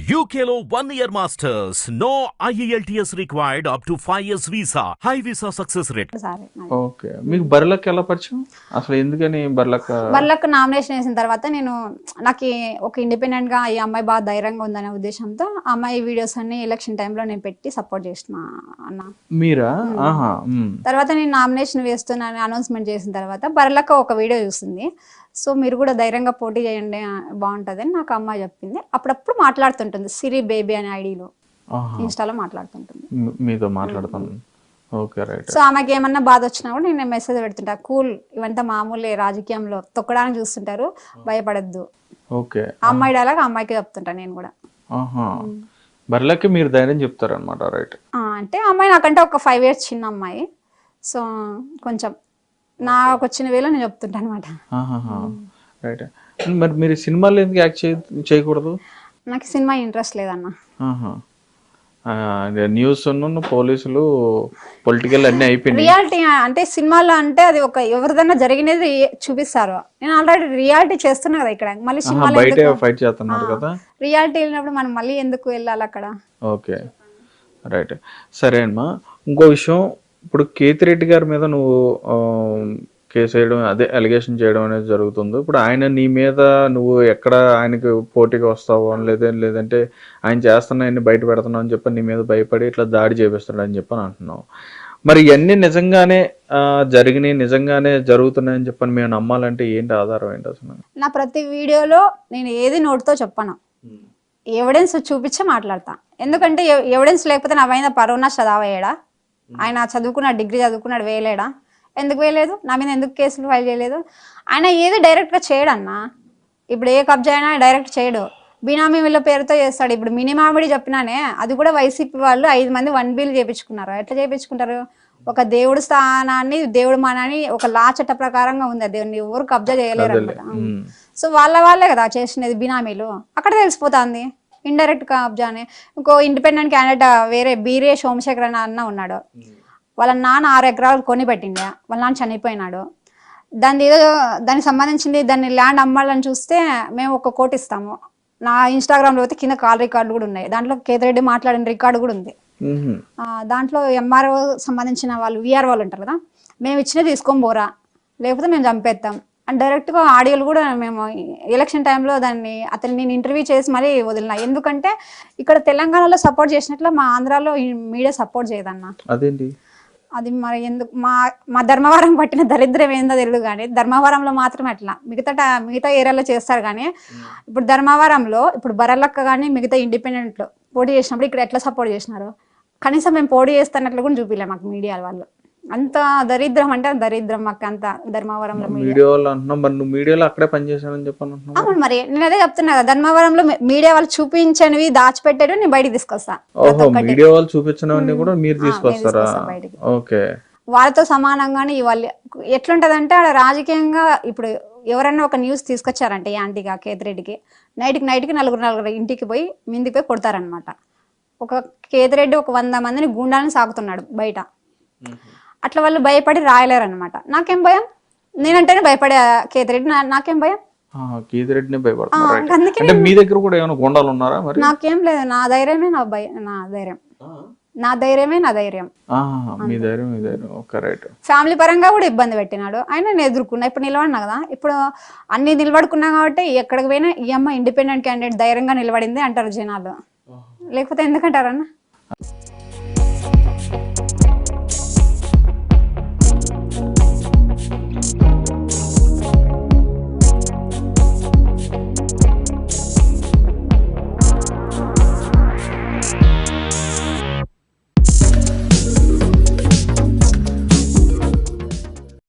UKLO 1 year masters. No IELTS required up to 5 years visa. High visa success rate. Okay. మీకు బర్లక్ ఎలా పరిచయం? అసలు ఎందుకని బర్లక్ నామినేషన్ వేసిన తర్వాత నాకు ఒక ఇండిపెండెంట్ గా ఈ అమ్మాయి బాగా ధైర్యంగా ఉందనే ఉద్దేశంతో ఆ అమ్మాయి వీడియోస్ అన్ని ఎలక్షన్ టైంలో నేను పెట్టి సపోర్ట్ చేసిన అన్న. మీరా? తర్వాత నేను నామినేషన్ వేస్తున్నాను అనౌన్స్మెంట్ చేసిన తర్వాత బర్లక్ ఒక వీడియో చూసింది. సో మీరు కూడా ధైర్యంగా పోటీ చేయండి బాగుంటుంది అని నాకు అమ్మాయి చెప్పింది. అప్పుడప్పుడు మాట్లాడుతుంటుంది సిరి బేబీ అనే ఐడిలో ఇన్స్టాలో మాట్లాడుతుంటుంది, మీతో మాట్లాడుతాను. Okay right. సో ఆమెకి ఏమన్నా బాధ వచ్చినా కూడా నేను మెసేజ్ పెడుతుంటా, కూల్ ఇవంతా మామూలే, రాజకీయంలో తొక్కడానికి చూస్తుంటారు, భయపడద్దు. ఓకే. అమ్మాయి డైలాగ్ అమ్మాయికి చెప్తుంటా నేను కూడా. బర్లకి మీరు ధైర్యం చెప్తారనమాట. రైట్. అంటే అమ్మాయి నాకంటే ఒక 5 years చిన్న అమ్మాయి, సో కొంచెం నాకు వచ్చిన వేలో నేను చెప్తుంటా అనమాట. రైట్. మరి మీరు సినిమాలో ఎందుకు యాక్ట్ చేయకూడదు? నాకు సినిమా ఇంట్రెస్ట్ లేదన్న. న్యూస్ పోలీసులు పొలిటికల్ అన్ని అయిపోయింది. రియాలిటీ అంటే సినిమాలో అంటే అది ఒక ఎవరిదన్నా జరిగినది చూపిస్తారు. నేను ఆల్రెడీ రియాలిటీ చేస్తున్నా కదా ఇక్కడ, మళ్ళీ సినిమాలో బయట ఫైట్ చేస్తున్నారు కదా. రియాలిటీ వెళ్ళినప్పుడు మనం మళ్ళీ ఎందుకు వెళ్ళాలి అక్కడ? Okay right. సరే అమ్మా, ఇంకో విషయం, ఇప్పుడు కేతిరెడ్డి గారి మీద నువ్వు కేసు వేయడం, అదే అలిగేషన్ చేయడం అనేది జరుగుతుంది. ఇప్పుడు ఆయన నీ మీద నువ్వు ఎక్కడ ఆయనకి పోటీకి వస్తావు లేదంటే ఆయన చేస్తున్నాయని బయట పెడుతున్నావు అని చెప్పి నీ మీద భయపడి ఇట్లా దాడి చేపిస్తాడు అని చెప్పని అంటున్నావు. మరి ఇవన్నీ నిజంగానే జరిగినాయి, నిజంగానే జరుగుతున్నాయని చెప్పని మేము నమ్మాలంటే ఏంటి ఆధారం ఏంటి అసలు? నా ప్రతి వీడియోలో నేను ఏది నోటితో చెప్పను, ఎవిడెన్స్ చూపించే మాట్లాడతా. ఎందుకంటే ఎవిడెన్స్ లేకపోతే నా పైన పరోనా చదవయ్యాడా? ఆయన చదువుకున్నాడు, డిగ్రీ చదువుకున్నాడు, వేయలేడా? ఎందుకు వేయలేదు? నా మీద ఎందుకు కేసులు ఫైల్ చేయలేదు? ఆయన ఏది డైరెక్ట్గా చేయడన్నా. ఇప్పుడు ఏ కబ్జా అయినా డైరెక్ట్ చేయడు, బినామీ వీళ్ళ పేరుతో చేస్తాడు. ఇప్పుడు మినిమామిడి చెప్పినానే, అది కూడా వైసీపీ వాళ్ళు 5 మంది 1 bill చేయించుకున్నారు. ఎట్లా చేయించుకుంటారు? ఒక దేవుడు స్థానాన్ని, దేవుడు మానాన్ని ఒక లా చట్ట ప్రకారంగా ఉంది, దేవుడిని ఎవరు కబ్జా చేయలేరు అనమాట. సో వాళ్ళే కదా చేసినది బినామీలు, అక్కడ తెలిసిపోతుంది ఇండైరెక్ట్ కబ్జానే. ఇంకో ఇండిపెండెంట్ క్యాండిడేట్ వేరే బీరే సోమశేఖర్ అన్న ఉన్నాడు, వాళ్ళ నాన్న 6 acres కొని పెట్టిండే, వాళ్ళ నాన్న చనిపోయినాడు. దానికి సంబంధించింది దాన్ని ల్యాండ్ అమ్మాలని చూస్తే మేము 1 కోటి ఇస్తాము. నా ఇన్స్టాగ్రామ్లో అయితే కింద కాల్ రికార్డు కూడా ఉన్నాయి, దాంట్లో కేతిరెడ్డి మాట్లాడిన రికార్డు కూడా ఉంది. దాంట్లో ఎంఆర్ఓ సంబంధించిన వాళ్ళు విఆర్ వాళ్ళు ఉంటారు కదా, మేము ఇచ్చినది తీసుకొని పోరా లేకపోతే మేము చంపేస్తాం అండ్ డైరెక్ట్గా ఆడియోలు కూడా మేము ఎలక్షన్ టైంలో అతన్ని నేను ఇంటర్వ్యూ చేసి మరీ వదిలినా. ఎందుకంటే ఇక్కడ తెలంగాణలో సపోర్ట్ చేసినట్లు మా ఆంధ్రాలో మీడియా సపోర్ట్ చేయదన్న. అదేంటి అది మరి ఎందుకు? మా ధర్మవరం పట్టిన దరిద్రం ఏందో తెలియదు, కానీ ధర్మవరంలో మాత్రం అట్లా, మిగతా ఏరియాలో చేస్తారు. కానీ ఇప్పుడు ధర్మవరంలో ఇప్పుడు బరలక్క కానీ మిగతా ఇండిపెండెంట్లో పోటీ చేసినప్పుడు ఇక్కడ ఎట్లా సపోర్ట్ చేసినారు? కనీసం మేము పోటీ చేస్తున్నట్లు కూడా చూపిలే మాకు మీడియా వాళ్ళు. అంత దరిద్రం అంటే దరిద్రం మాకు అంత ధర్మవరంలో. మీడియాలో అక్కడే పనిచేసానని చెప్పాను. అవును, మరి నేను అదే చెప్తున్నా కదా, ధర్మవరంలో మీడియా వాళ్ళు చూపించనివి దాచిపెట్టాడు, నేను బయటికి తీసుకొస్తా. మీడియా వాళ్ళు చూపించినవన్నీ కూడా మీరు తీసుకొస్తారా? ఓకే. వాళ్ళతో సమానంగానే ఇవ్వాలి. ఎట్లుంటదంటే ఆడ రాజకీయంగా ఇప్పుడు ఎవరన్నా ఒక న్యూస్ తీసుకొచ్చారంటే ఈ ఆంటీగా కేతిరెడ్డికి నైట్కి నలుగురు ఇంటికి పోయి మిందికి పోయి కొడతారనమాట. ఒక కేతిరెడ్డి ఒక 100 మందిని గుండాలని సాగుతున్నాడు బయట. అట్లా వాళ్ళు భయపడి రాయలేరు అనమాట. నాకేం భయం? నేనంటేనే భయపడే కేతిరెడ్డి, నాకేం భయం? కేతిరెడ్డిని భయపడతారు. మీ దగ్గర కూడా ఏమైనా గుండాలు ఉన్నారా? నాకేం లేదు, నా ధైర్యమే నా ధైర్యం. ఫ్యామిలీ పరంగా కూడా ఇబ్బంది పెట్టినాడు ఆయన, నేను ఎదుర్కొన్నా. ఇప్పుడు నిలబడినా కదా, ఇప్పుడు అన్ని నిలబడుకున్నా కాబట్టి ఎక్కడికి పోయినా ఈ అమ్మ ఇండిపెండెంట్ క్యాండిడేట్ ధైర్యంగా నిలబడింది అంటారు జనాలు, లేకపోతే ఎందుకంటారన్న?